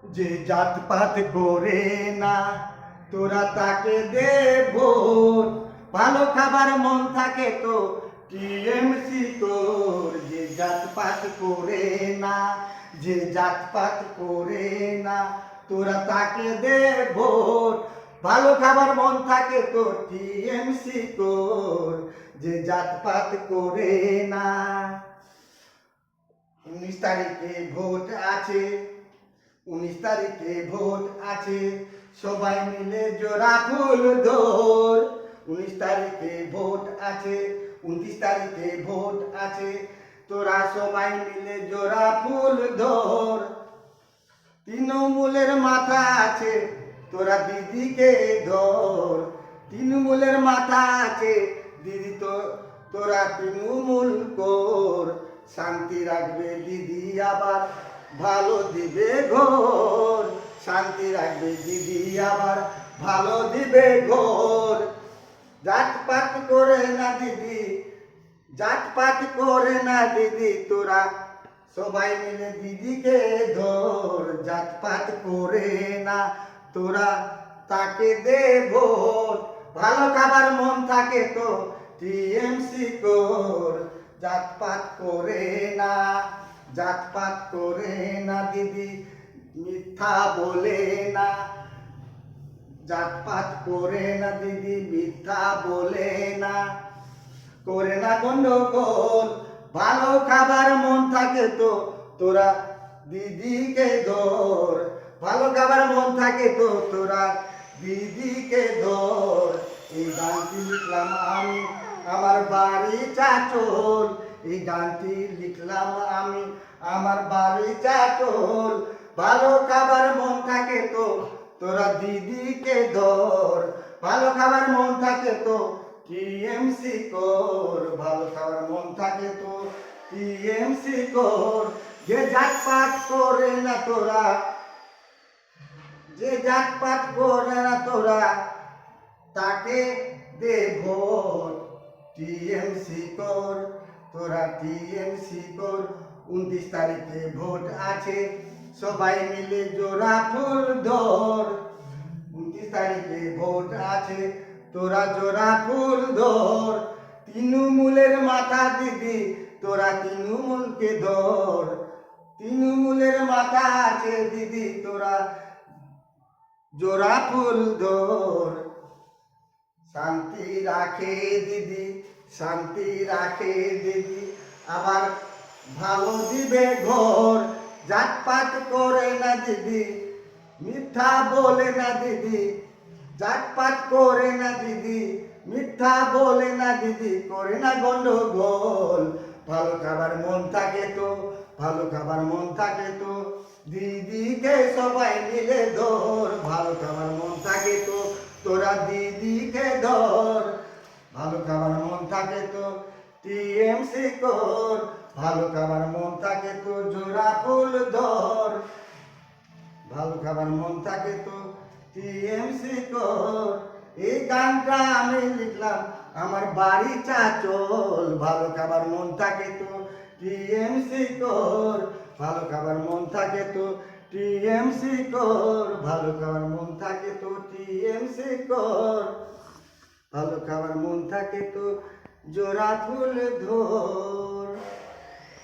যে জাতপাত করে না তোরা তাকে দে ভোট। ভালো খাবার মন থাকে তো টিএমসি তোর। যে জাতপাত করে না, যে জাতপাত করে না তোরা তাকে দে ভোট। ভালো খাবার মন থাকে তো টিএমসি তোর। যে জাতপাত করে না। 19 তারিখে ভোট আছে, 19 তারিখে ভোট আছে, সবাই মিলে জোড়া ফুল ধর। 19 তারিখে ভোট আছে, 29 তারিখে ভোট আছে, তোরা সবাই মিলে জোড়া ফুল ধর। তৃণমূলের মাথা আছে, তোরা দিদিকে ধর। তৃণমূলের মাথা আছে দিদি, তো তোরা তৃণমূল কর। শান্তি রাখবে দিদি, আবার ভালো দিবে ঘর। শান্তি রাখবে দিদি, আবার ভালো দিবে ঘর। জাতপাত করে না দিদি, জাতপাত করে না দিদি, তোরা সবাই মিলে দিদিকে ধর। জাতপাত করে না তোরা তাকে দে ভোট। ভালো খাবার মন থাকে তো টিএমসি কর। জাতপাত করে না, জাতপাত করে না দিদি, মিথ্যা বলে না। জাতপাত করে না দিদি, মিথ্যা বলে না, করে না গন্ডগোল। ভালো খাবার মন থাকে তো তোরা দিদিকে ধর। ভালো খাবার মন থাকে তো তোরা দিদিকে ধর। এই গানটি লিখলাম আমি, আমার বাড়ি চাচল। এই গানটি লিখলাম আমি, আমার বাড়ি চাচল। ভালো খাবার মন থাকে তো তোরা দিদিকে ধর। ভালো খাবার মন থাকে তো টিএমসি কর। ভালো খাবার মন থাকে তো টিএমসি কর। যে জাতপাত করে না তোরা, যে জাতপাত করে না তোরা তাকে দে ভোট। টিএমসি কর, তোরা টিএমসি কর। 29 তারিখে ভোট আছে, সবাই মিলে জোড়া ফুল ধর। 29 তারিখে ভোট আছে, তোরা জোড়া ফুল ধর। তৃণমূলের মাথা দিদি, তোরা তৃণমূলকে ধর। তৃণমূলের মাথা আছে দিদি, তোরা জোড়া ফুল ধর। শান্তি রাখে দিদি, শান্তি রাখে দিদি, আবার ভালো দিবে ঘর। জাতপাত করে না দিদি, মিথ্যা বলে না দিদি। জাতপাত করে না দিদি, মিথ্যা বলে না দিদি, করে না গন্ডগোল। ভালো খাবার মন থাকে তো, ভালো খাবার মন থাকে তো দিদিকে সবাই মিলে ধর। ভালো খাবার মন থাকে তো তোরা দিদিকে ধর। ভালো খাবার মন থাকে তো টিএমসি কর। ভালো খাবার মন থাকে তো জোড়া ফুল ধর। ভালো খাবার মন থাকে তো টিএমসি কর। এই গানটা আমি লিখলাম, আমার বাড়ি চাচল। ভালো খাবার মন থাকে তো টিএমসি কর। ভালো খাবার মন থাকে তো টিএমসি কর। ভালো খাবার মন থাকে তো টিএমসি কর। ভালো খাবার মন থাকে তো জোড়া ফুল ধর।